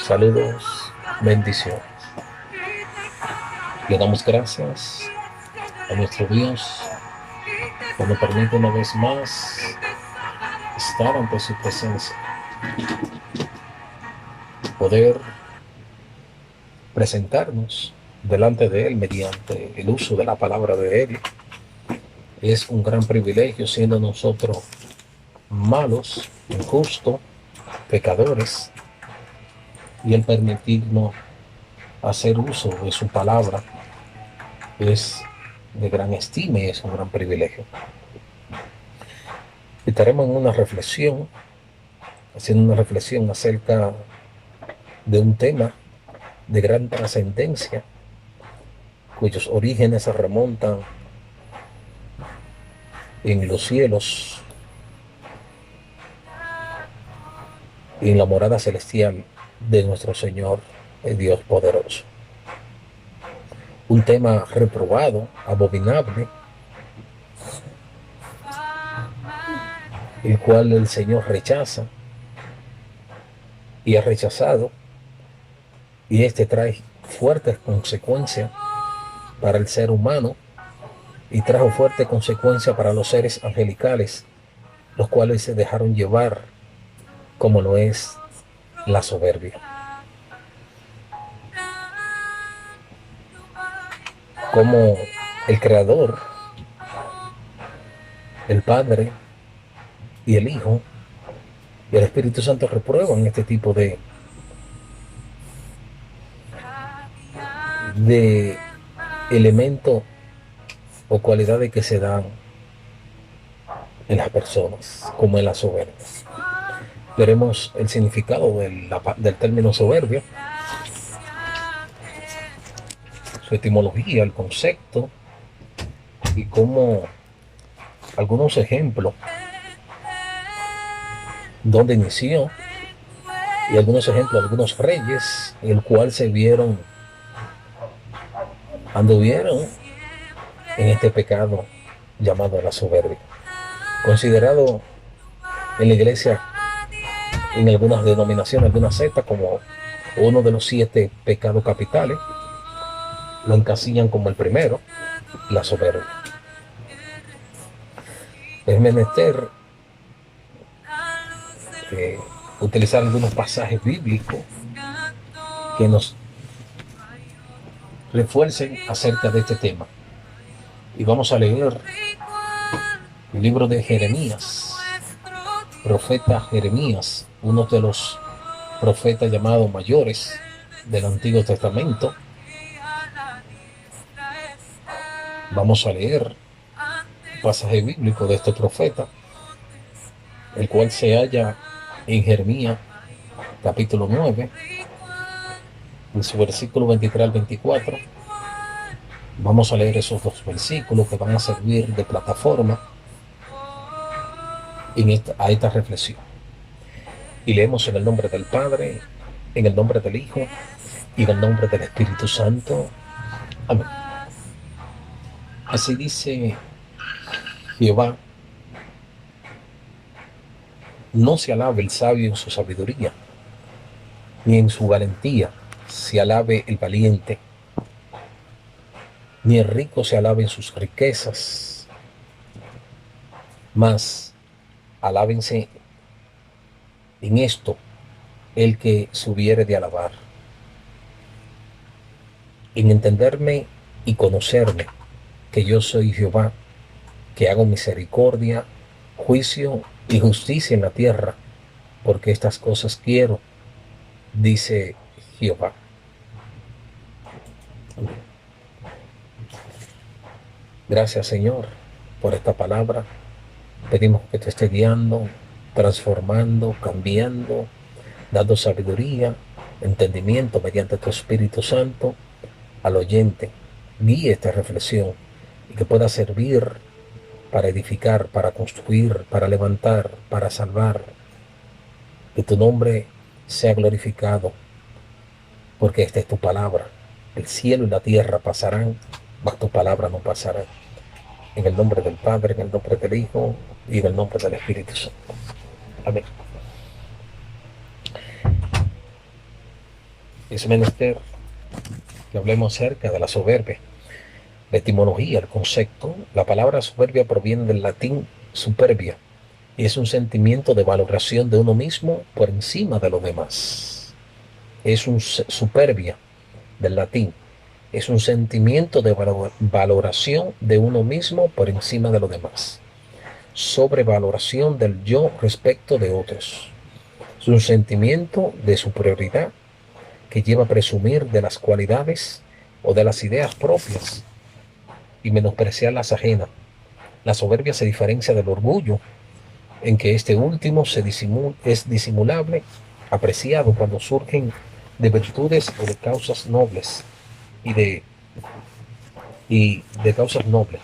Saludos, bendiciones. Le damos gracias a nuestro Dios que nos permite una vez más estar ante su presencia, poder presentarnos delante de Él mediante el uso de la palabra de Él. Es un gran privilegio siendo nosotros malos, injustos, pecadores, y el permitirnos hacer uso de su palabra es de gran estima y es un gran privilegio. Estaremos en una reflexión, haciendo una reflexión acerca de un tema de gran trascendencia, cuyos orígenes se remontan en los cielos, y en la morada celestial de nuestro Señor, el Dios poderoso. Un tema reprobado, abominable, el cual el Señor rechaza y ha rechazado, y este trae fuertes consecuencias para el ser humano y trajo fuertes consecuencias para los seres angelicales, los cuales se dejaron llevar, como lo es la soberbia. Como el Creador, el Padre y el Hijo y el Espíritu Santo reprueban este tipo de elementos o cualidades que se dan en las personas, como en la soberbia. Veremos el significado del término soberbia, su etimología, el concepto y cómo algunos ejemplos, donde inició, y algunos ejemplos, algunos reyes, el cual anduvieron en este pecado llamado la soberbia, considerado en la iglesia, en algunas denominaciones, algunas sectas, como uno de los 7 pecados capitales. Lo encasillan como el primero, la soberbia. Es menester utilizar algunos pasajes bíblicos que nos refuercen acerca de este tema. Y vamos a leer el libro de Jeremías, profeta Jeremías, uno de los profetas llamados mayores del Antiguo Testamento. Vamos a leer un pasaje bíblico de este profeta, el cual se halla en Jeremías capítulo 9, en su versículo 23 al 24. Vamos a leer esos 2 versículos que van a servir de plataforma a esta reflexión. Y leemos en el nombre del Padre, en el nombre del Hijo y en el nombre del Espíritu Santo. Amén. Así dice Jehová: no se alabe el sabio en su sabiduría, ni en su valentía se alabe el valiente, ni el rico se alabe en sus riquezas, mas alábense en esto el que se hubiere de alabar, en entenderme y conocerme, que yo soy Jehová, que hago misericordia, juicio y justicia en la tierra, porque estas cosas quiero, dice Jehová. Gracias, Señor, por esta palabra. Pedimos que te esté guiando, transformando, cambiando, dando sabiduría, entendimiento mediante tu Espíritu Santo al oyente. Guíe esta reflexión y que pueda servir para edificar, para construir, para levantar, para salvar. Que tu nombre sea glorificado, porque esta es tu palabra. El cielo y la tierra pasarán, mas tu palabra no pasará. En el nombre del Padre, en el nombre del Hijo y en el nombre del Espíritu Santo. Amén. es menester que hablemos acerca de la soberbia. La etimología, el concepto, la palabra soberbia proviene del latín superbia y es un sentimiento de valoración de uno mismo por encima de los demás. Es un superbia del latín, es un sentimiento de valoración de uno mismo por encima de los demás. Sobrevaloración del yo respecto de otros. Es un sentimiento de superioridad que lleva a presumir de las cualidades o de las ideas propias y menospreciar las ajenas. La soberbia se diferencia del orgullo en que este último es disimulable, apreciado cuando surgen de virtudes o de causas nobles y de causas nobles.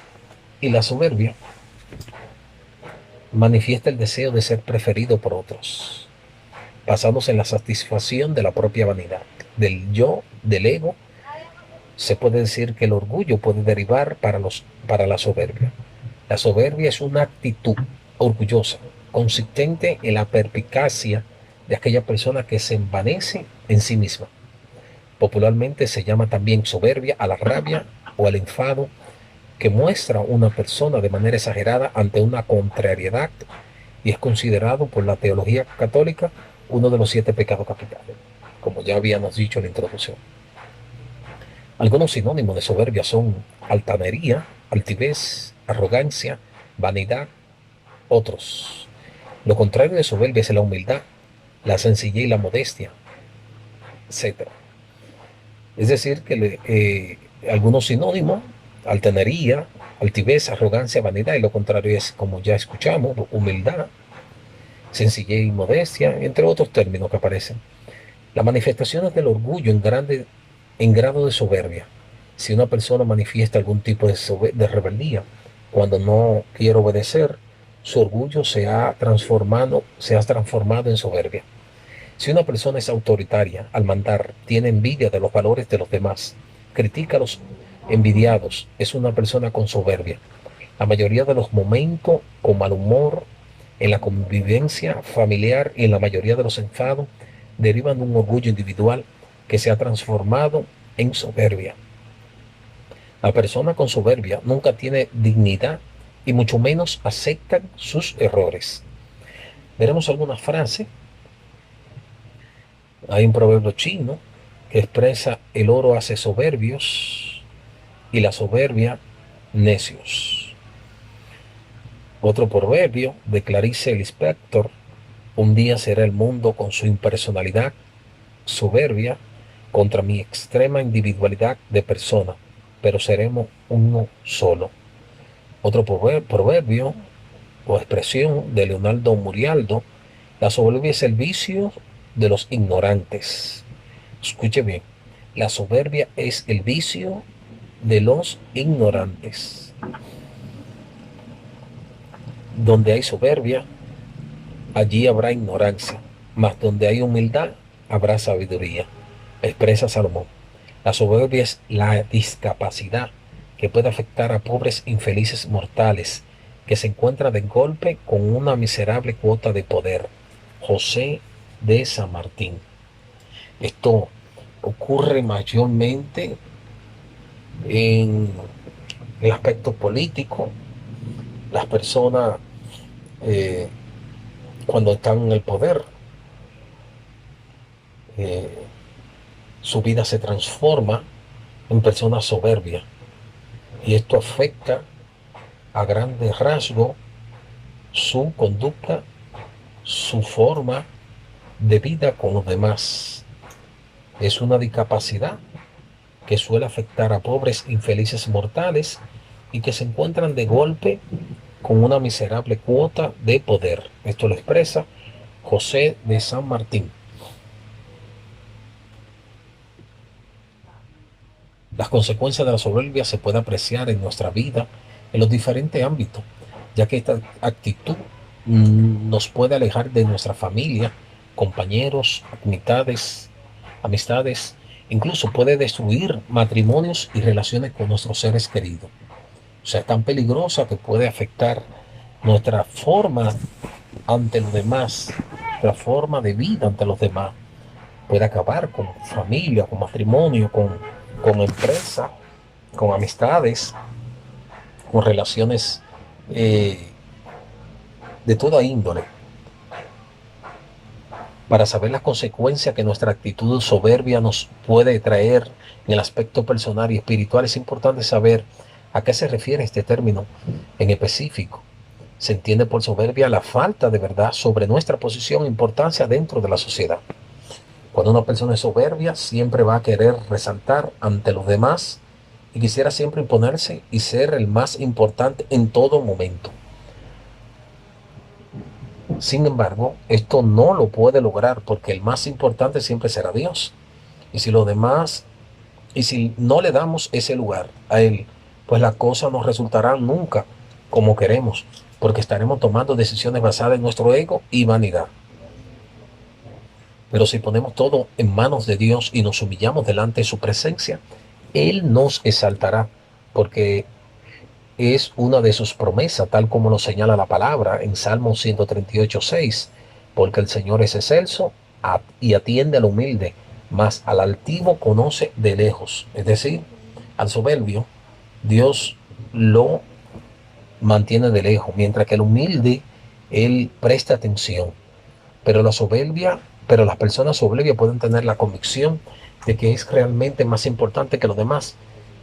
Y la soberbia manifiesta el deseo de ser preferido por otros, basándose en la satisfacción de la propia vanidad, del yo, del ego. Se puede decir que el orgullo puede derivar para la soberbia. La soberbia es una actitud orgullosa, consistente en la perspicacia de aquella persona que se envanece en sí misma. Popularmente se llama también soberbia a la rabia o al enfado que muestra una persona de manera exagerada ante una contrariedad y es considerado por la teología católica uno de los 7 pecados capitales, como ya habíamos dicho en la introducción. Algunos sinónimos de soberbia son altanería, altivez, arrogancia, vanidad, otros. Lo contrario de soberbia es la humildad, la sencillez y la modestia, etc. Es decir, que algunos sinónimos, altanería, altivez, arrogancia, vanidad, y lo contrario es, como ya escuchamos, humildad, sencillez y modestia, entre otros términos que aparecen. Las manifestaciones del orgullo en grado de soberbia. Si una persona manifiesta algún tipo de rebeldía cuando no quiere obedecer, su orgullo se ha transformado en soberbia. Si una persona es autoritaria al mandar, tiene envidia de los valores de los demás, critica a los envidiados, es una persona con soberbia. La mayoría de los momentos con mal humor en la convivencia familiar y en la mayoría de los enfados derivan de un orgullo individual que se ha transformado en soberbia. La persona con soberbia nunca tiene dignidad y mucho menos aceptan sus errores. Veremos algunas frases. Hay un proverbio chino que expresa: el oro hace soberbios y la soberbia necios. Otro proverbio de Clarice Lispector: un día será el mundo con su impersonalidad soberbia contra mi extrema individualidad de persona, pero seremos uno solo. Otro proverbio o expresión de Leonardo Murialdo: la soberbia es el vicio de los ignorantes. Escuche bien, la soberbia es el vicio de los ignorantes. Donde hay soberbia, allí habrá ignorancia, mas donde hay humildad, habrá sabiduría. Expresa Salomón. La soberbia es la discapacidad que puede afectar a pobres infelices mortales que se encuentran de golpe con una miserable cuota de poder. José de San Martín. Esto ocurre mayormente en el aspecto político. Las personas eh, cuando están en el poder, eh, su vida se transforma en personas soberbias y esto afecta a grandes rasgos su conducta, su forma de vida con los demás. Es una discapacidad que suele afectar a pobres infelices mortales y que se encuentran de golpe con una miserable cuota de poder. Esto lo expresa José de San Martín. Las consecuencias de la soberbia se pueden apreciar en nuestra vida en los diferentes ámbitos, ya que esta actitud nos puede alejar de nuestra familia, compañeros, amistades, incluso puede destruir matrimonios y relaciones con nuestros seres queridos. O sea, es tan peligrosa que puede afectar nuestra forma ante los demás, nuestra forma de vida ante los demás. puede acabar con familia, con matrimonio, con empresa, con amistades, con relaciones de toda índole. Para saber las consecuencias que nuestra actitud soberbia nos puede traer en el aspecto personal y espiritual, es importante saber a qué se refiere este término en específico. Se entiende por soberbia la falta de verdad sobre nuestra posición e importancia dentro de la sociedad. Cuando una persona es soberbia, siempre va a querer resaltar ante los demás y quisiera siempre imponerse y ser el más importante en todo momento. Sin embargo, esto no lo puede lograr porque el más importante siempre será Dios. Y si los demás, y si no le damos ese lugar a Él, pues las cosas no resultarán nunca como queremos, porque estaremos tomando decisiones basadas en nuestro ego y vanidad. Pero si ponemos todo en manos de Dios y nos humillamos delante de su presencia, Él nos exaltará, porque es una de sus promesas, tal como lo señala la palabra en Salmo 138:6, porque el Señor es excelso y atiende al humilde, mas al altivo conoce de lejos. Es decir, al soberbio, Dios lo mantiene de lejos, mientras que el humilde, Él presta atención. Pero la soberbia, pero las personas soberbias pueden tener la convicción de que es realmente más importante que los demás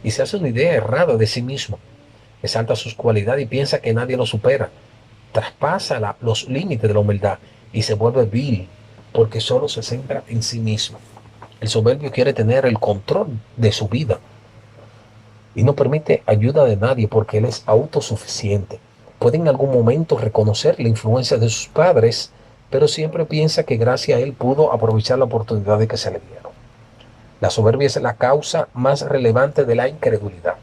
y se hace una idea errada de sí mismo. Exalta sus cualidades y piensa que nadie lo supera. Traspasa los límites de la humildad y se vuelve vil porque solo se centra en sí mismo. El soberbio quiere tener el control de su vida y no permite ayuda de nadie porque él es autosuficiente. Puede en algún momento reconocer la influencia de sus padres, pero siempre piensa que gracias a él pudo aprovechar la oportunidad de que se le dieron. La soberbia es la causa más relevante de la incredulidad.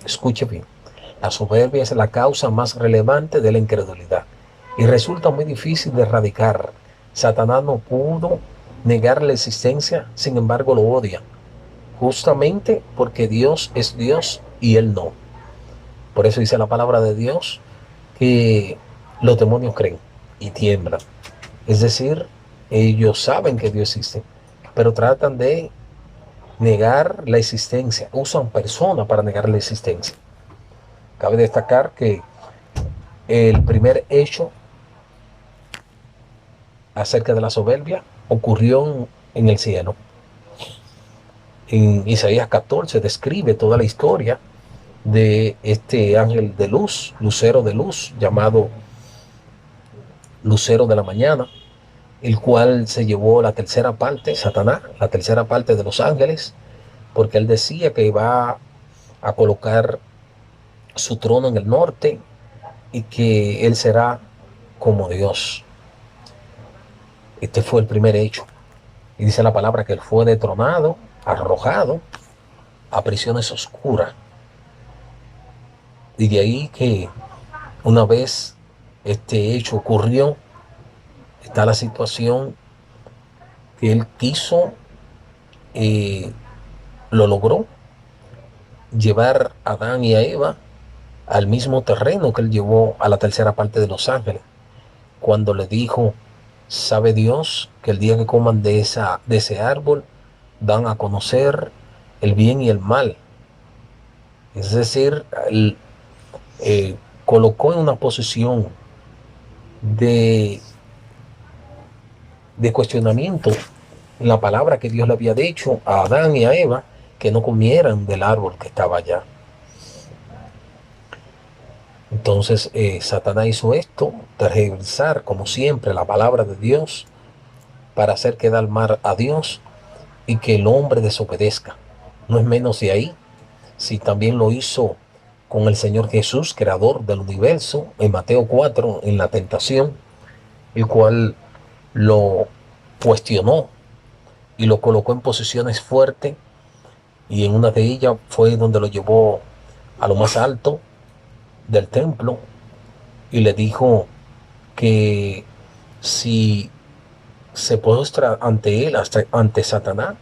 Escuche bien, la soberbia es la causa más relevante de la incredulidad y resulta muy difícil de erradicar. Satanás no pudo negar la existencia, sin embargo lo odia, justamente porque Dios es Dios y él no. Por eso dice la palabra de Dios que los demonios creen y tiemblan. Es decir, ellos saben que Dios existe, pero tratan de negar la existencia, usan personas para negar la existencia. Cabe destacar que el primer hecho acerca de la soberbia ocurrió en el cielo. En Isaías 14 describe toda la historia de este ángel de luz, lucero de luz, llamado lucero de la mañana, el cual se llevó la tercera parte, Satanás, la tercera parte de los ángeles, porque él decía que iba a colocar su trono en el norte y que él será como Dios. Este fue el primer hecho. Y dice la palabra que él fue detronado, arrojado a prisiones oscuras. Y de ahí que una vez este hecho ocurrió, está la situación que él quiso, lo logró, llevar a Adán y a Eva al mismo terreno que él llevó a la tercera parte de los ángeles, cuando le dijo, sabe Dios que el día que coman de ese árbol dan a conocer el bien y el mal. Es decir, él, colocó en una posición de, de cuestionamiento la palabra que Dios le había dicho a Adán y a Eva, que no comieran del árbol que estaba allá. Entonces Satanás hizo esto, tergiversar como siempre la palabra de Dios para hacer quedar mal a Dios y que el hombre desobedezca. No es menos de ahí, si también lo hizo con el Señor Jesús, creador del universo, en Mateo 4, en la tentación, el cual lo cuestionó y lo colocó en posiciones fuertes, y en una de ellas fue donde lo llevó a lo más alto del templo y le dijo que si se postra ante él, hasta ante Satanás,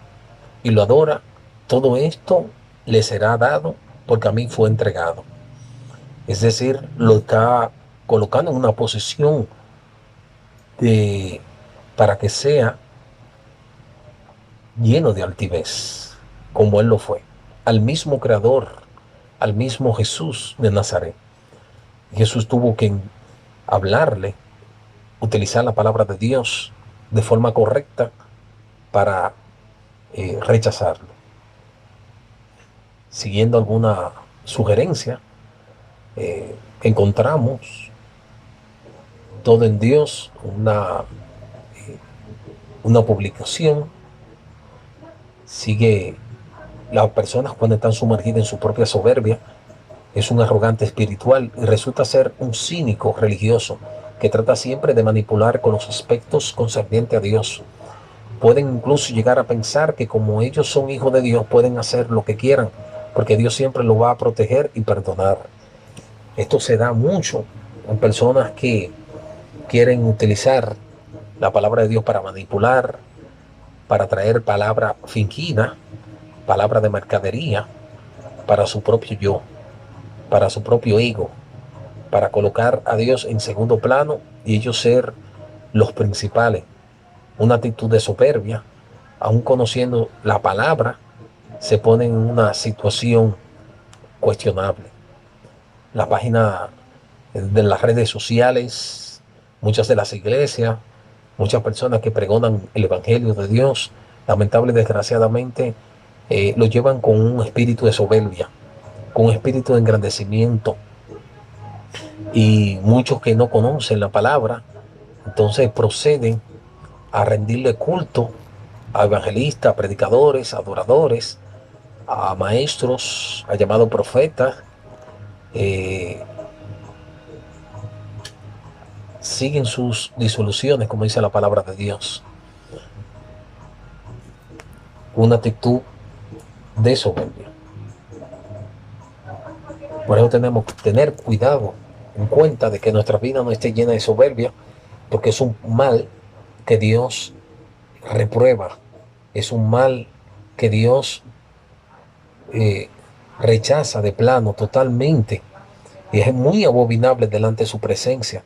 y lo adora, todo esto le será dado porque a mí fue entregado. Es decir, lo está colocando en una posición de, para que sea lleno de altivez, como él lo fue, al mismo Creador, al mismo Jesús de Nazaret. Jesús tuvo que hablarle, utilizar la palabra de Dios de forma correcta para rechazarlo. Siguiendo alguna sugerencia, encontramos todo en Dios, una publicación. Sigue las personas cuando están sumergidas en su propia soberbia. Es un arrogante espiritual y resulta ser un cínico religioso que trata siempre de manipular con los aspectos concernientes a Dios. Pueden incluso llegar a pensar que como ellos son hijos de Dios pueden hacer lo que quieran, porque Dios siempre lo va a proteger y perdonar. Esto se da mucho en personas que quieren utilizar la palabra de Dios para manipular, para traer palabra fingida, palabra de mercadería, para su propio yo, para su propio ego, para colocar a Dios en segundo plano y ellos ser los principales. Una actitud de soberbia, aun conociendo la palabra, se pone en una situación cuestionable. La página de las redes sociales, muchas de las iglesias, muchas personas que pregonan el Evangelio de Dios, lamentable desgraciadamente, lo llevan con un espíritu de soberbia, con un espíritu de engrandecimiento. Y muchos que no conocen la palabra, entonces proceden a rendirle culto a evangelistas, predicadores, adoradores, a maestros, a llamados profetas. Siguen sus disoluciones, como dice la palabra de Dios. Una actitud de soberbia. Por eso tenemos que tener cuidado, en cuenta de que nuestra vida no esté llena de soberbia, porque es un mal que Dios reprueba, es un mal que Dios eh, rechaza de plano totalmente y es muy abominable delante de su presencia.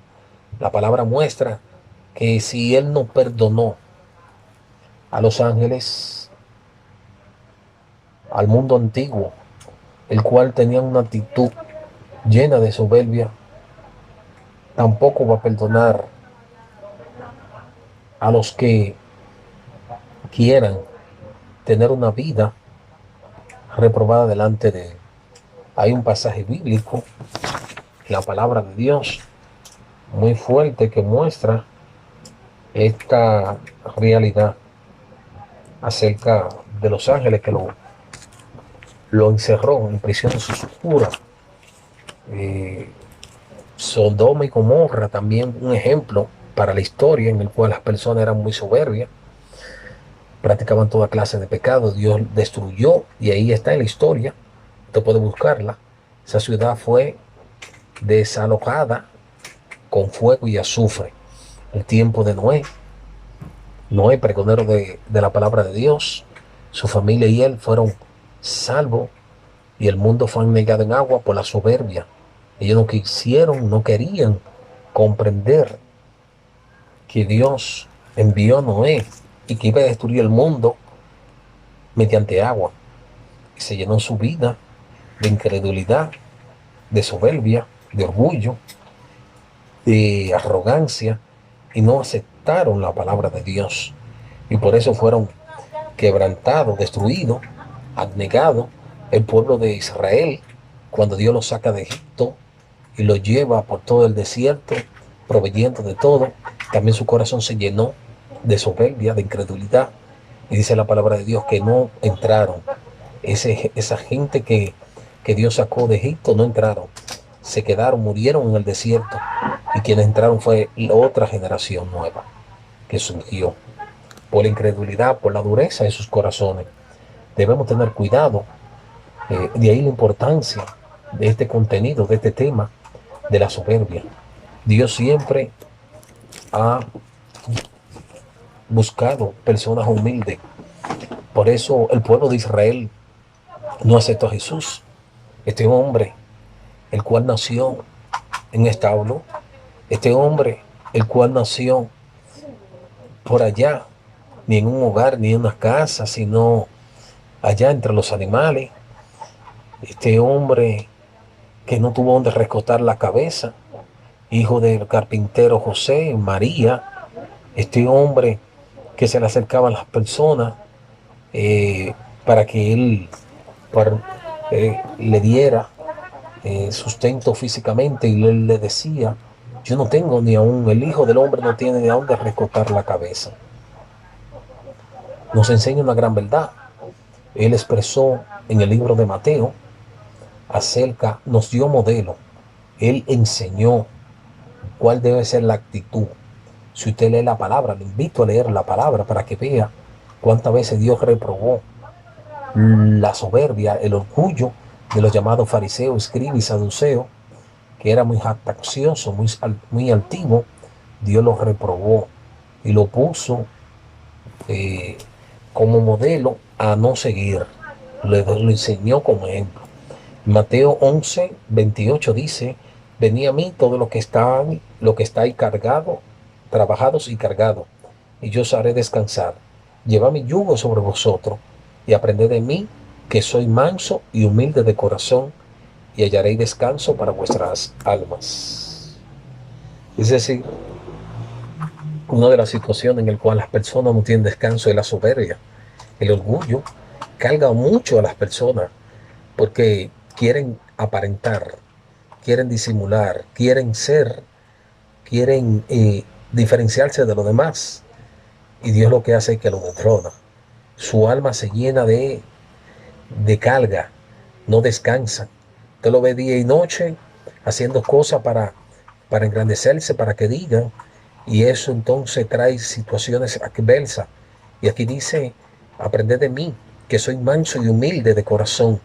La palabra muestra que si Él no perdonó a los ángeles, al mundo antiguo, el cual tenía una actitud llena de soberbia, tampoco va a perdonar a los que quieran tener una vida reprobada delante de Él. Hay un pasaje bíblico, la palabra de Dios, muy fuerte que muestra esta realidad acerca de los ángeles que lo encerró en prisiones oscuras. Sodoma y Gomorra también un ejemplo para la historia en el cual las personas eran muy soberbias, practicaban toda clase de pecados, Dios destruyó y ahí está en la historia, usted puede buscarla. Esa ciudad fue desalojada con fuego y azufre. El tiempo de Noé, pregonero de la palabra de Dios, su familia y él fueron salvos y el mundo fue anegado en agua por la soberbia. Ellos no quisieron, no querían comprender que Dios envió a Noé y que iba a destruir el mundo mediante agua. Y se llenó su vida de incredulidad, de soberbia, de orgullo, de arrogancia y no aceptaron la palabra de Dios. Y por eso fueron quebrantados, destruidos, abnegados. El pueblo de Israel, cuando Dios los saca de Egipto y los lleva por todo el desierto, proveyendo de todo, también su corazón se llenó de soberbia, de incredulidad. Y dice la palabra de Dios que no entraron. Esa gente que Dios sacó de Egipto no entraron. Se quedaron, murieron en el desierto. Y quienes entraron fue la otra generación nueva que surgió por la incredulidad, por la dureza de sus corazones. Debemos tener cuidado. De ahí la importancia de este contenido, de este tema, de la soberbia. Dios siempre ha buscado personas humildes. Por eso el pueblo de Israel no aceptó a Jesús. Este hombre, el cual nació en establo, este hombre, el cual nació por allá, ni en un hogar, ni en una casa, sino allá entre los animales. Este hombre que no tuvo donde recostar la cabeza, hijo del carpintero José, María, este hombre que se le acercaba a las personas eh, para que él para, le diera sustento físicamente, y él le decía, yo no tengo ni aún, el hijo del hombre no tiene ni a dónde recostar la cabeza. Nos enseña una gran verdad. Él expresó en el libro de Mateo nos dio modelo, él enseñó cuál debe ser la actitud. Si usted lee la palabra, le invito a leer la palabra para que vea cuántas veces Dios reprobó la soberbia, el orgullo de los llamados fariseos, escribas y saduceos, que era muy jactancioso, muy altivo. Dios lo reprobó y lo puso eh, como modelo a no seguir. Lo enseñó como ejemplo. Mateo 11:28 dice, venid a mí todos los que estáis cargados, trabajados y cargados, y yo os haré descansar. Llevad mi yugo sobre vosotros y aprended de mí, que soy manso y humilde de corazón, y hallaréis descanso para vuestras almas. Es decir, una de las situaciones en las cuales las personas no tienen descanso es la soberbia. El orgullo carga mucho a las personas porque quieren aparentar, quieren disimular, quieren diferenciarse de los demás. Y Dios lo que hace es que lo detrona. Su alma se llena de carga, no descansa. Usted lo ve día y noche haciendo cosas para engrandecerse, para que digan, y eso entonces trae situaciones adversas. Y aquí dice, aprended de mí, que soy manso y humilde de corazón,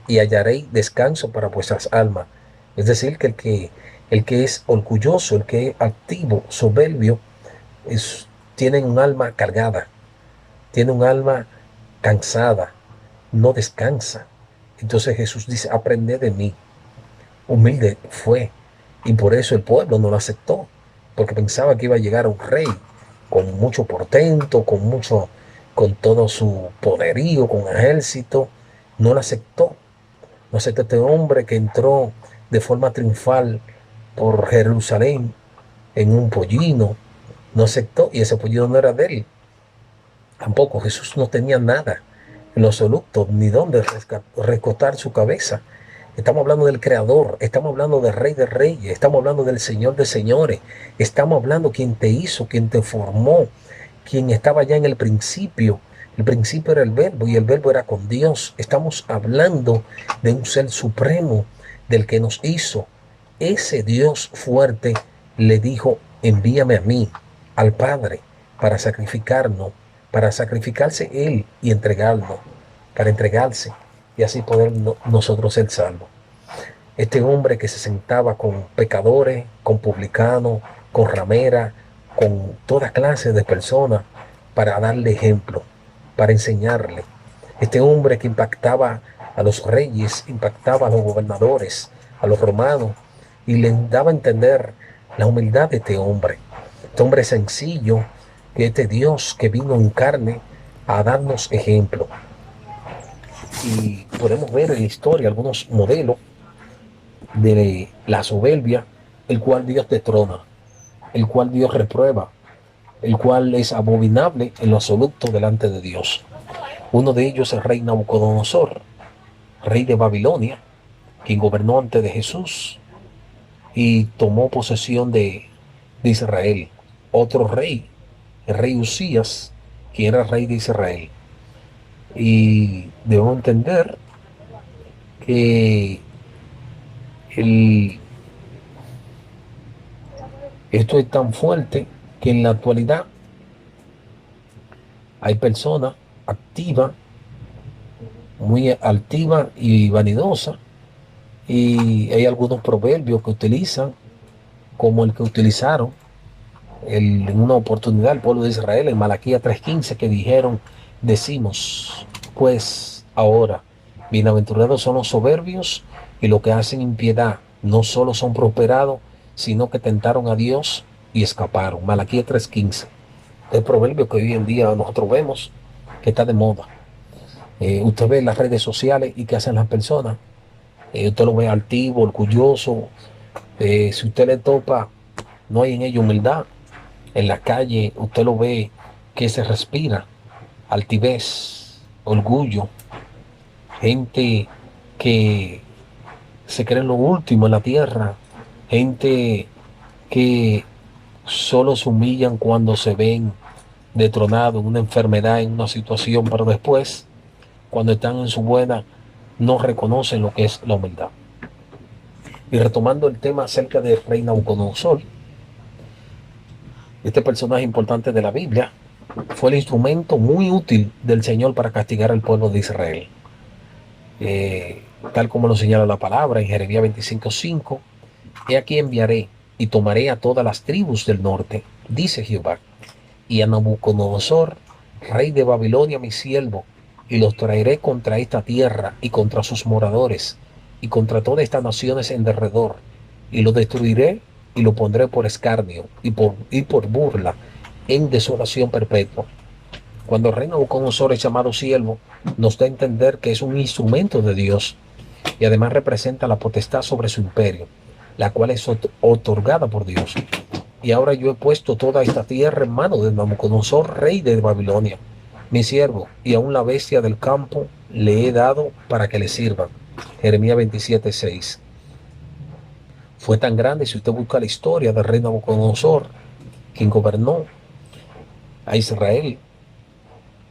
y hallaréis descanso para vuestras almas. Es decir, que el que es orgulloso, el que es activo, soberbio, tiene un alma cargada, tiene un alma cansada, no descansa. Entonces Jesús dice, aprended de mí. Humilde fue, y por eso el pueblo no lo aceptó, porque pensaba que iba a llegar un rey con mucho portento, con todo su poderío, con ejército. No lo aceptó. No aceptó este hombre que entró de forma triunfal por Jerusalén en un pollino. No aceptó, y ese pollino no era de él. Tampoco Jesús no tenía nada en lo absoluto, ni dónde recostar su cabeza. Estamos hablando del Creador, estamos hablando del Rey de Reyes, estamos hablando del Señor de Señores, estamos hablando quien te hizo, quien te formó, quien estaba ya en el principio. El principio era el Verbo y el Verbo era con Dios. Estamos hablando de un ser supremo, del que nos hizo. Ese Dios fuerte le dijo, envíame a mí, al Padre, para sacrificarnos, para sacrificarse Él y entregarnos, para entregarse y así poder nosotros ser salvos. Este hombre que se sentaba con pecadores, con publicanos, con rameras, con toda clase de personas para darle ejemplo, para enseñarle. Este hombre que impactaba a los reyes, impactaba a los gobernadores, a los romanos, y les daba a entender la humildad de este hombre sencillo, que este Dios que vino en carne a darnos ejemplo. Y podemos ver en la historia algunos modelos de la soberbia, el cual Dios destrona, el cual Dios reprueba, el cual es abominable en lo absoluto delante de Dios. Uno de ellos es el rey Nabucodonosor, rey de Babilonia, quien gobernó antes de Jesús y tomó posesión de Israel. Otro rey, el rey Usías, quien era rey de Israel. Y debemos entender que esto es tan fuerte que en la actualidad hay personas activas, muy altivas y vanidosas, y hay algunos proverbios que utilizan, como el que utilizaron en una oportunidad el pueblo de Israel en Malaquías 3:15, que decimos, pues ahora, bienaventurados son los soberbios y los que hacen impiedad, no solo son prosperados, sino que tentaron a Dios y escaparon. Malaquías 3:15. el proverbio que hoy en día nosotros vemos que está de moda. Usted ve en las redes sociales y qué hacen las personas. Usted lo ve altivo, orgulloso. Si usted le topa, no hay en ello humildad. En la calle usted lo ve que se respira altivez, orgullo, gente que se cree lo último en la tierra, gente que solo se humillan cuando se ven detronados en una enfermedad, en una situación, pero después, cuando están en su buena, no reconocen lo que es la humildad. Y retomando el tema acerca del rey Nabucodonosor, este personaje importante de la Biblia fue el instrumento muy útil del Señor para castigar al pueblo de Israel. Tal como lo señala la palabra en Jeremías 25:5, he aquí enviaré y tomaré a todas las tribus del norte, dice Jehová, y a Nabucodonosor, rey de Babilonia, mi siervo, y los traeré contra esta tierra y contra sus moradores, y contra todas estas naciones en derredor, y lo destruiré y lo pondré por escarnio y por burla en desolación perpetua. Cuando el rey Nabucodonosor es llamado siervo, nos da a entender que es un instrumento de Dios y además representa la potestad sobre su imperio, la cual es otorgada por Dios. Y ahora yo he puesto toda esta tierra en manos de Nabucodonosor, rey de Babilonia, mi siervo, y aún la bestia del campo le he dado para que le sirvan. Jeremías 27:6. Fue tan grande, si usted busca la historia del rey Nabucodonosor, quien gobernó a Israel.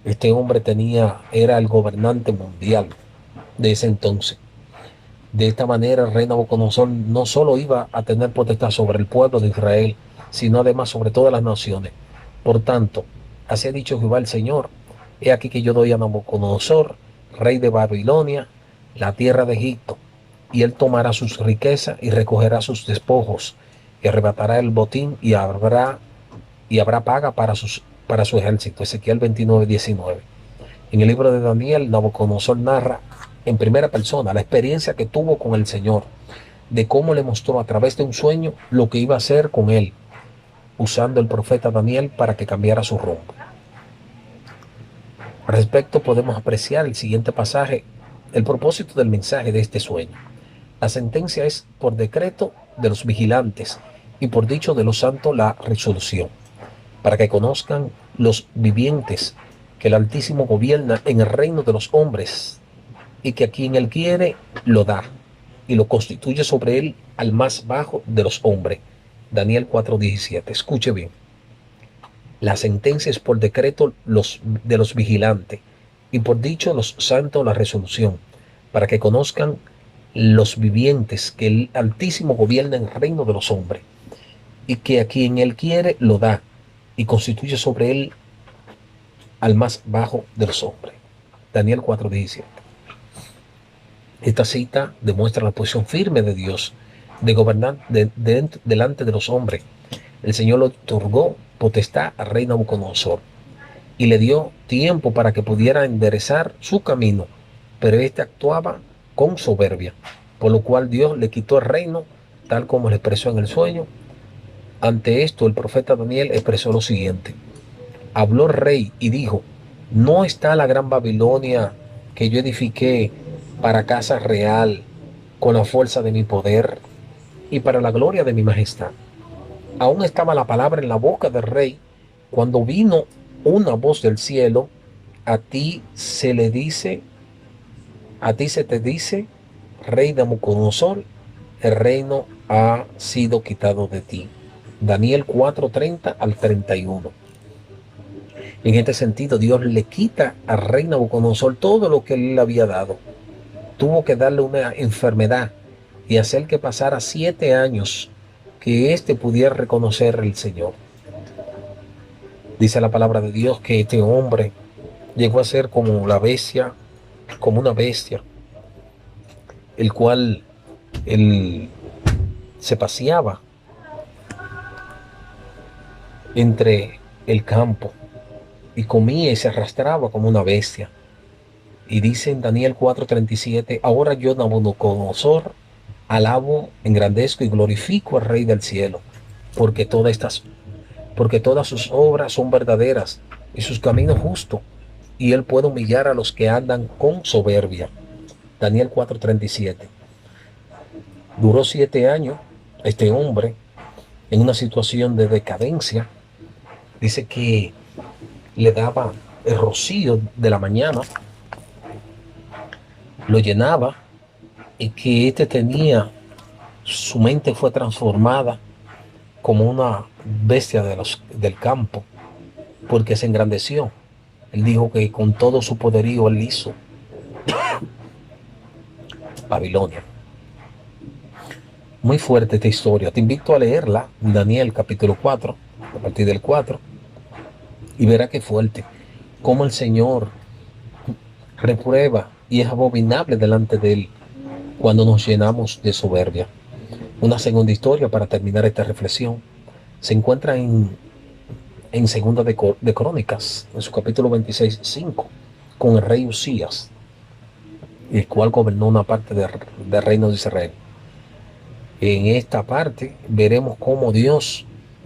Este hombre era el gobernante mundial de ese entonces. De esta manera, el rey Nabucodonosor no solo iba a tener potestad sobre el pueblo de Israel, sino además sobre todas las naciones. Por tanto, así ha dicho Jehová el Señor: he aquí que yo doy a Nabucodonosor, rey de Babilonia, la tierra de Egipto, y él tomará sus riquezas y recogerá sus despojos, y arrebatará el botín y habrá paga para su ejército. Ezequiel 29:19. En el libro de Daniel, Nabucodonosor narra en primera persona la experiencia que tuvo con el Señor, de cómo le mostró a través de un sueño lo que iba a hacer con él, usando el profeta Daniel para que cambiara su rumbo. Al respecto, podemos apreciar el siguiente pasaje, el propósito del mensaje de este sueño. La sentencia es por decreto de los vigilantes y por dicho de los santos la resolución, para que conozcan los vivientes que el Altísimo gobierna en el reino de los hombres, y que a quien él quiere lo da, y lo constituye sobre él al más bajo de los hombres. Daniel 4:17. Escuche bien. La sentencia es por decreto de los vigilantes, y por dicho los santos la resolución, para que conozcan los vivientes que el Altísimo gobierna en el reino de los hombres, y que a quien él quiere lo da, y constituye sobre él al más bajo de los hombres. Daniel 4:17. Esta cita demuestra la posición firme de Dios de gobernar delante de los hombres. El Señor le otorgó potestad al rey Nabucodonosor y le dio tiempo para que pudiera enderezar su camino, pero éste actuaba con soberbia, por lo cual Dios le quitó el reino, tal como le expresó en el sueño. Ante esto, el profeta Daniel expresó lo siguiente: habló el rey y dijo: ¿no está la gran Babilonia que yo edifiqué para casa real con la fuerza de mi poder y para la gloria de mi majestad? Aún estaba la palabra en la boca del rey cuando vino una voz del cielo: a ti se te dice, rey Nabucodonosor, el reino ha sido quitado de ti. Daniel 4:30 al 31. En este sentido, Dios le quita al rey Nabucodonosor todo lo que él le había dado. Tuvo que darle una enfermedad y hacer que pasara 7 años que éste pudiera reconocer al Señor. Dice la palabra de Dios que este hombre llegó a ser como la bestia, como una bestia, el cual él se paseaba entre el campo y comía y se arrastraba como una bestia. Y dice en Daniel 4:37: ahora yo, Nabucodonosor, alabo, engrandezco y glorifico al Rey del cielo, porque todas estas porque todas sus obras son verdaderas y sus caminos justos, y él puede humillar a los que andan con soberbia. Daniel 4:37. Duró 7 años este hombre en una situación de decadencia. Dice que le daba el rocío de la mañana, lo llenaba, y que este tenía, su mente fue transformada como una bestia del campo, porque se engrandeció. Él dijo que con todo su poderío él hizo Babilonia. Muy fuerte esta historia. Te invito a leerla, Daniel capítulo 4, a partir del 4, y verá qué fuerte. Cómo el Señor reprueba y es abominable delante de él cuando nos llenamos de soberbia. Una segunda historia para terminar esta reflexión se encuentra en Segunda de Crónicas, en su capítulo 26:5, con el rey Usías, el cual gobernó una parte del reino de Israel. En esta parte veremos cómo Dios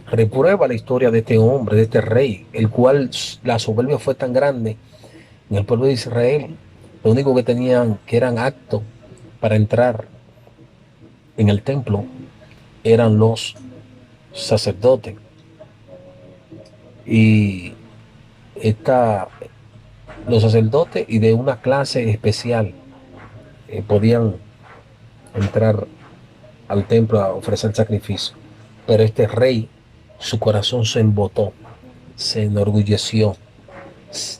reprueba la historia de este hombre, de este rey, el cual la soberbia fue tan grande en el pueblo de Israel. Lo único que tenían, que eran actos para entrar en el templo, eran los sacerdotes. Y los sacerdotes y de una clase especial podían entrar al templo a ofrecer sacrificio. Pero este rey, su corazón se embotó, se enorgulleció,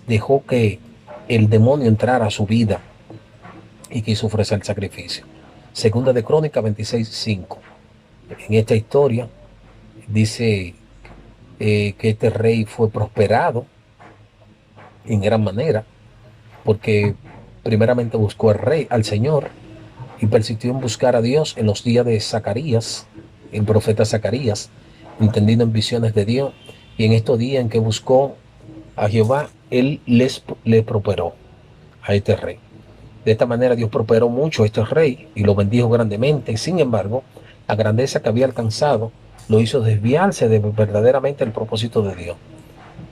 dejó que el demonio entrara a su vida y quiso ofrecer sacrificio. Segunda de Crónicas 26:5. En esta historia dice que este rey fue prosperado en gran manera, porque primeramente buscó al Señor, y persistió en buscar a Dios en los días de Zacarías, el profeta Zacarías, entendiendo en visiones de Dios, y en estos días en que buscó a Jehová, él le prosperó a este rey. De esta manera Dios prosperó mucho a este rey y lo bendijo grandemente. Sin embargo, la grandeza que había alcanzado lo hizo desviarse de verdaderamente el propósito de Dios.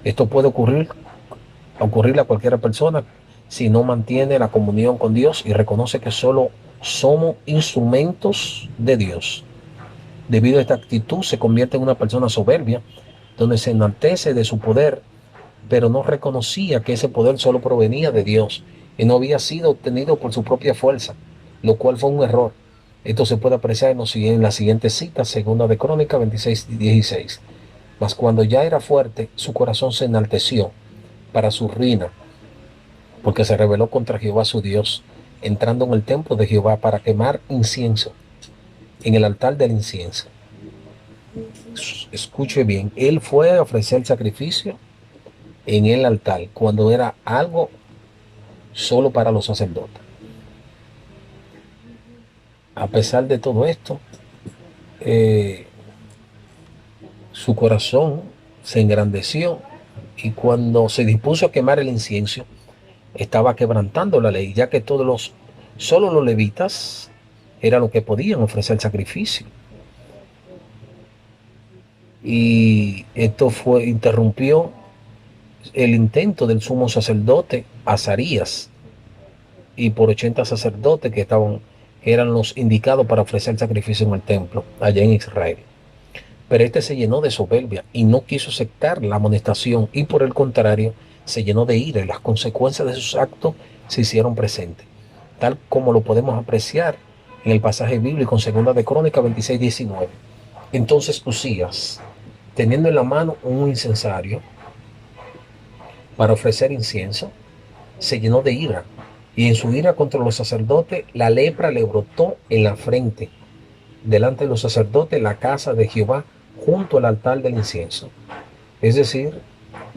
Esto puede ocurrirle a cualquier persona si no mantiene la comunión con Dios y reconoce que solo somos instrumentos de Dios. Debido a esta actitud se convierte en una persona soberbia, donde se enaltece de su poder, pero no reconocía que ese poder solo provenía de Dios y no había sido obtenido por su propia fuerza, lo cual fue un error. Esto se puede apreciar en la siguiente cita, Segunda de Crónicas 26:16. Mas cuando ya era fuerte, su corazón se enalteció para su ruina, porque se rebeló contra Jehová su Dios, entrando en el templo de Jehová para quemar incienso en el altar del incienso. Escuche bien, él fue a ofrecer sacrificio en el altar cuando era algo solo para los sacerdotes. A pesar de todo esto, su corazón se engrandeció, y cuando se dispuso a quemar el incienso, estaba quebrantando la ley, ya que solo los levitas eran los que podían ofrecer sacrificio. Y esto interrumpió el intento del sumo sacerdote Azarías y por 80 sacerdotes que eran los indicados para ofrecer sacrificio en el templo allá en Israel. Pero este se llenó de soberbia y no quiso aceptar la amonestación, y por el contrario se llenó de ira, y las consecuencias de sus actos se hicieron presentes, tal como lo podemos apreciar en el pasaje bíblico en Segunda de Crónicas 26:19. Entonces Usías, teniendo en la mano un incensario para ofrecer incienso, se llenó de ira, y en su ira contra los sacerdotes, la lepra le brotó en la frente, delante de los sacerdotes, la casa de Jehová, junto al altar del incienso. Es decir,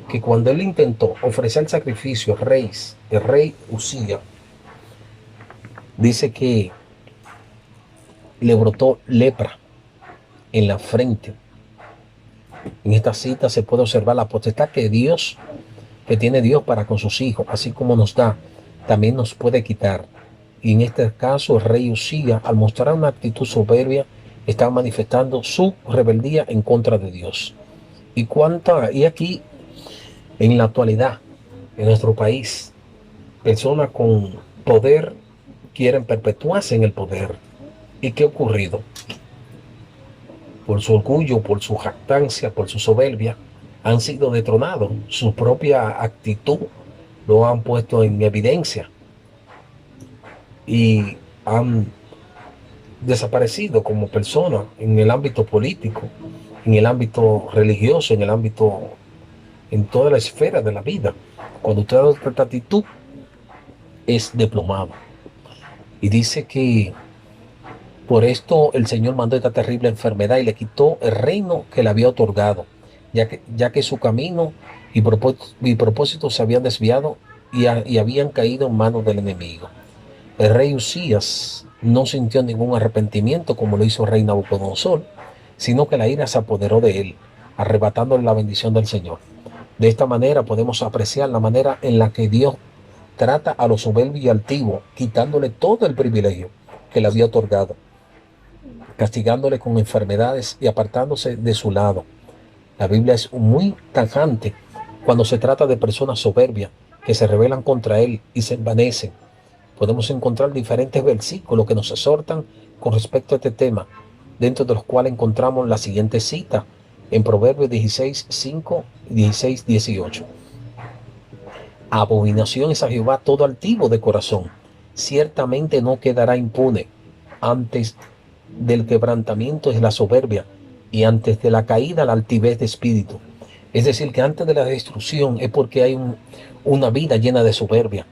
que cuando él intentó ofrecer sacrificio el rey Usías, dice que le brotó lepra en la frente. En esta cita se puede observar la potestad que tiene Dios para con sus hijos, así como nos da, también nos puede quitar. Y en este caso el rey Usías, al mostrar una actitud soberbia, estaba manifestando su rebeldía en contra de Dios. Y aquí, en la actualidad, en nuestro país, personas con poder quieren perpetuarse en el poder. ¿Y qué ha ocurrido? Por su orgullo, por su jactancia, por su soberbia, han sido detronados. Su propia actitud lo han puesto en evidencia y han desaparecido como personas en el ámbito político, en el ámbito religioso, en el ámbito, en toda la esfera de la vida. Cuando usted adopta esta actitud, es diplomado. Y dice que por esto el Señor mandó esta terrible enfermedad y le quitó el reino que le había otorgado, ya que su camino y propósito se habían desviado y habían caído en manos del enemigo. El rey Usías no sintió ningún arrepentimiento como lo hizo el rey Nabucodonosor, sino que la ira se apoderó de él, arrebatándole la bendición del Señor. De esta manera podemos apreciar la manera en la que Dios trata a los soberbios y altivos, quitándole todo el privilegio que le había otorgado, castigándole con enfermedades y apartándose de su lado. La Biblia es muy tajante cuando se trata de personas soberbias que se rebelan contra él y se envanecen. Podemos encontrar diferentes versículos que nos exhortan con respecto a este tema, dentro de los cuales encontramos la siguiente cita en Proverbios 16, 5 y 16, 18. Abominación es a Jehová todo altivo de corazón, ciertamente no quedará impune. Antes del quebrantamiento es la soberbia, y antes de la caída la altivez de espíritu. Es decir, que antes de la destrucción es porque hay una vida llena de soberbia.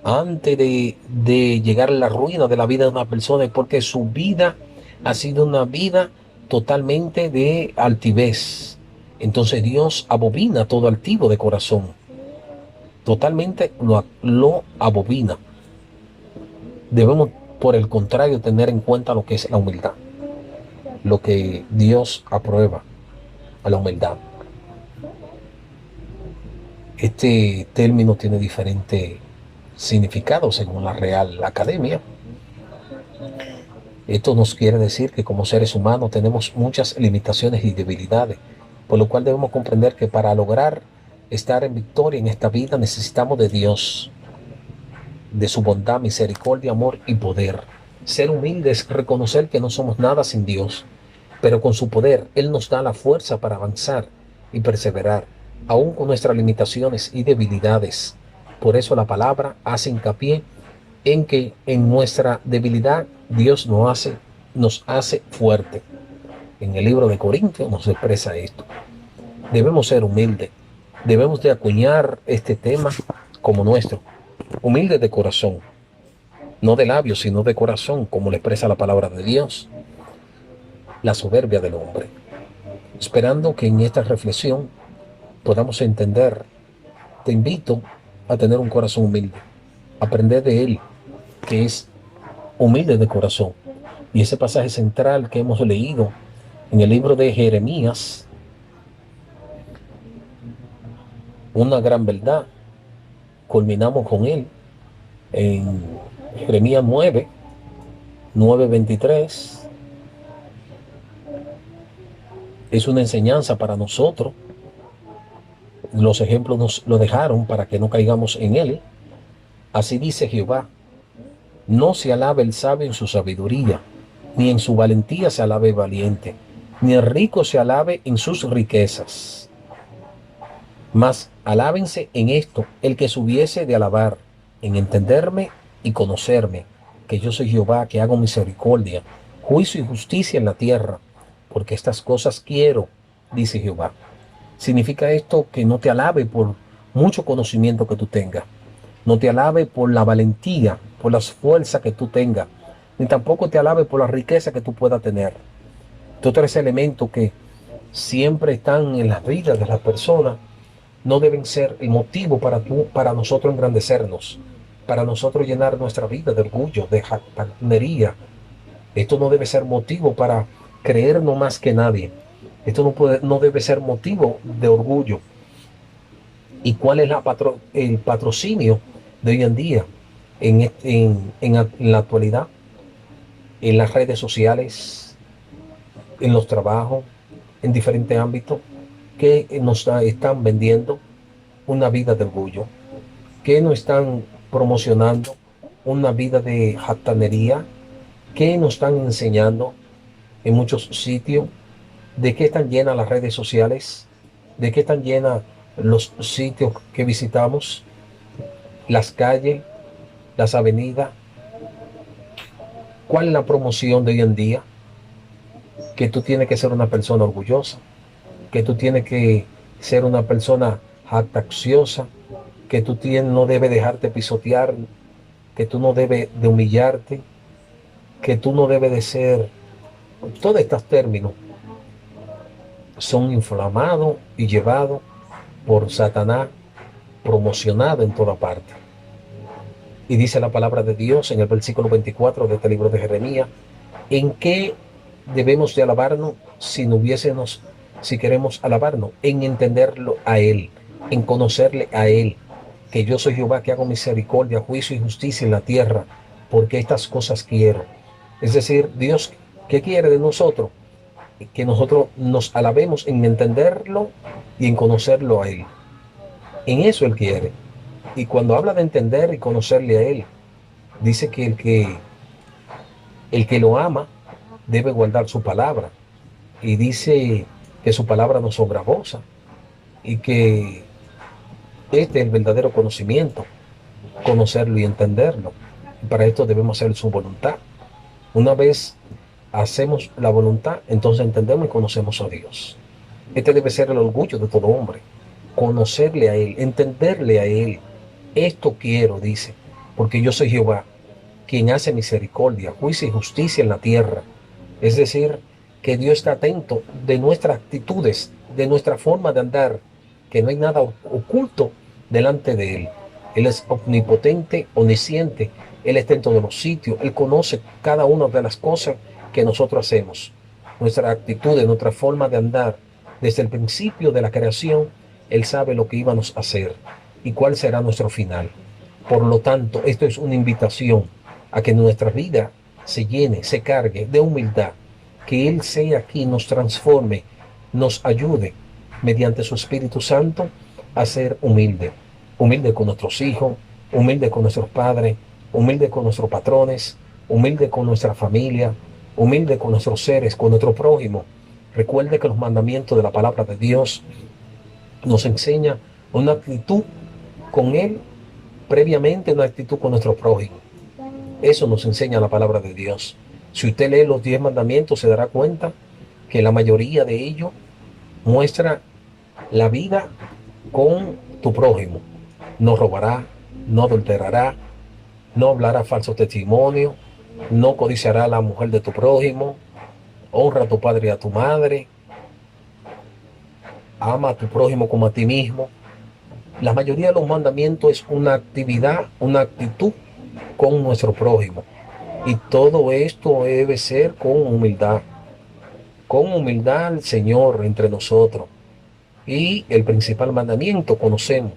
Antes de llegar a la ruina de la vida de una persona es porque su vida ha sido una vida totalmente de altivez. Entonces Dios abomina todo altivo de corazón. Totalmente lo abomina. Debemos, por el contrario, tener en cuenta lo que es la humildad. Lo que Dios aprueba a la humildad. Este término tiene diferentes significados según la Real Academia. Esto nos quiere decir que como seres humanos tenemos muchas limitaciones y debilidades, por lo cual debemos comprender que para lograr estar en victoria en esta vida necesitamos de Dios, de su bondad, misericordia, amor y poder. Ser humildes es reconocer que no somos nada sin Dios, pero con su poder Él nos da la fuerza para avanzar y perseverar, aún con nuestras limitaciones y debilidades. Por eso la palabra hace hincapié en que en nuestra debilidad Dios nos hace fuerte. En el libro de Corintios nos expresa esto. Debemos ser humildes, debemos de acuñar este tema como nuestro, humildes de corazón, no de labios, sino de corazón, como le expresa la palabra de Dios, la soberbia del hombre. Esperando que en esta reflexión podamos entender, te invito a tener un corazón humilde, aprender de Él, que es humilde de corazón. Y ese pasaje central que hemos leído en el libro de Jeremías, una gran verdad, culminamos con él en Jeremías 9:23. Es una enseñanza para nosotros. Los ejemplos nos lo dejaron para que no caigamos en él. Así dice Jehová: no se alabe el sabio en su sabiduría, ni en su valentía se alabe el valiente, ni el rico se alabe en sus riquezas. Mas alábense en esto el que se hubiese de alabar, en entenderme y conocerme, que yo soy Jehová, que hago misericordia, juicio y justicia en la tierra, porque estas cosas quiero, dice Jehová. Significa esto que no te alabe por mucho conocimiento que tú tengas, no te alabe por la valentía, por las fuerzas que tú tengas, ni tampoco te alabe por la riqueza que tú puedas tener. Estos tres elementos que siempre están en las vidas de las personas no deben ser el motivo para nosotros engrandecernos, para nosotros llenar nuestra vida de orgullo, de jactanería. Esto no debe ser motivo para creernos más que nadie. Esto no debe ser motivo de orgullo. ¿Y cuál es el patrocinio de hoy en día, en la actualidad? En las redes sociales, en los trabajos, en diferentes ámbitos, que nos están vendiendo una vida de orgullo, que nos están promocionando una vida de jactanería, que nos están enseñando en muchos sitios, de qué están llenas las redes sociales, de qué están llenas los sitios que visitamos, las calles, las avenidas. ¿Cuál es la promoción de hoy en día? Que tú tienes que ser una persona orgullosa, que tú tienes que ser una persona jactanciosa, que tú no debes dejarte pisotear, que tú no debes de humillarte, que tú no debes de ser. Todos estos términos son inflamados y llevados por Satanás, promocionados en toda parte. Y dice la palabra de Dios en el versículo 24 de este libro de Jeremías: ¿en qué debemos de alabarnos si queremos alabarnos? En entenderlo a Él, en conocerle a Él, que yo soy Jehová, que hago misericordia, juicio y justicia en la tierra, porque estas cosas quiero. Es decir, Dios, ¿qué quiere de nosotros? Que nosotros nos alabemos en entenderlo y en conocerlo a Él. En eso Él quiere. Y cuando habla de entender y conocerle a Él, dice que el que lo ama debe guardar su palabra. Y dice que su palabra no son gravosas y que este es el verdadero conocimiento, conocerlo y entenderlo. Y para esto debemos hacer su voluntad. Una vez hacemos la voluntad, entonces entendemos y conocemos a Dios. Este debe ser el orgullo de todo hombre, conocerle a Él, entenderle a Él. Esto quiero, dice, porque yo soy Jehová, quien hace misericordia, juicio y justicia en la tierra. Es decir, que Dios está atento de nuestras actitudes, de nuestra forma de andar, que no hay nada oculto delante de Él. Él es omnipotente, omnisciente, Él está en todos los sitios, Él conoce cada una de las cosas que nosotros hacemos, nuestras actitudes, nuestra forma de andar. Desde el principio de la creación, Él sabe lo que íbamos a hacer y cuál será nuestro final. Por lo tanto, esto es una invitación a que nuestra vida se llene, se cargue de humildad, que Él sea quien nos transforme, nos ayude mediante su Espíritu Santo a ser humilde, humilde con nuestros hijos, humilde con nuestros padres, humilde con nuestros patrones, humilde con nuestra familia, humilde con nuestros seres, con nuestro prójimo. Recuerde que los mandamientos de la palabra de Dios nos enseña una actitud con Él, previamente una actitud con nuestro prójimo. Eso nos enseña la palabra de Dios. Si usted lee los 10 mandamientos, se dará cuenta que la mayoría de ellos muestra la vida con tu prójimo. No robará, no adulterará, no hablará falso testimonio, no codiciará a la mujer de tu prójimo, honra a tu padre y a tu madre, ama a tu prójimo como a ti mismo. La mayoría de los mandamientos es una actividad, una actitud con nuestro prójimo. Y todo esto debe ser con humildad al Señor entre nosotros. Y el principal mandamiento conocemos: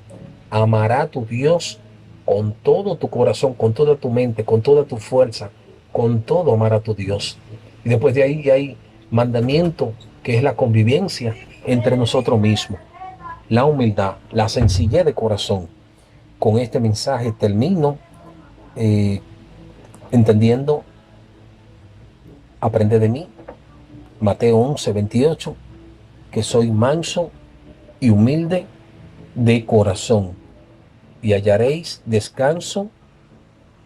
amará a tu Dios con todo tu corazón, con toda tu mente, con toda tu fuerza, con todo amar a tu Dios. Y después de ahí hay mandamiento que es la convivencia entre nosotros mismos, la humildad, la sencillez de corazón. Con este mensaje termino entendiendo, aprende de mí, Mateo 11:28, que soy manso y humilde de corazón, y hallaréis descanso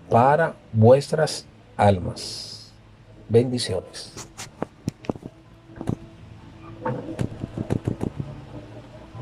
para vuestras almas. Bendiciones.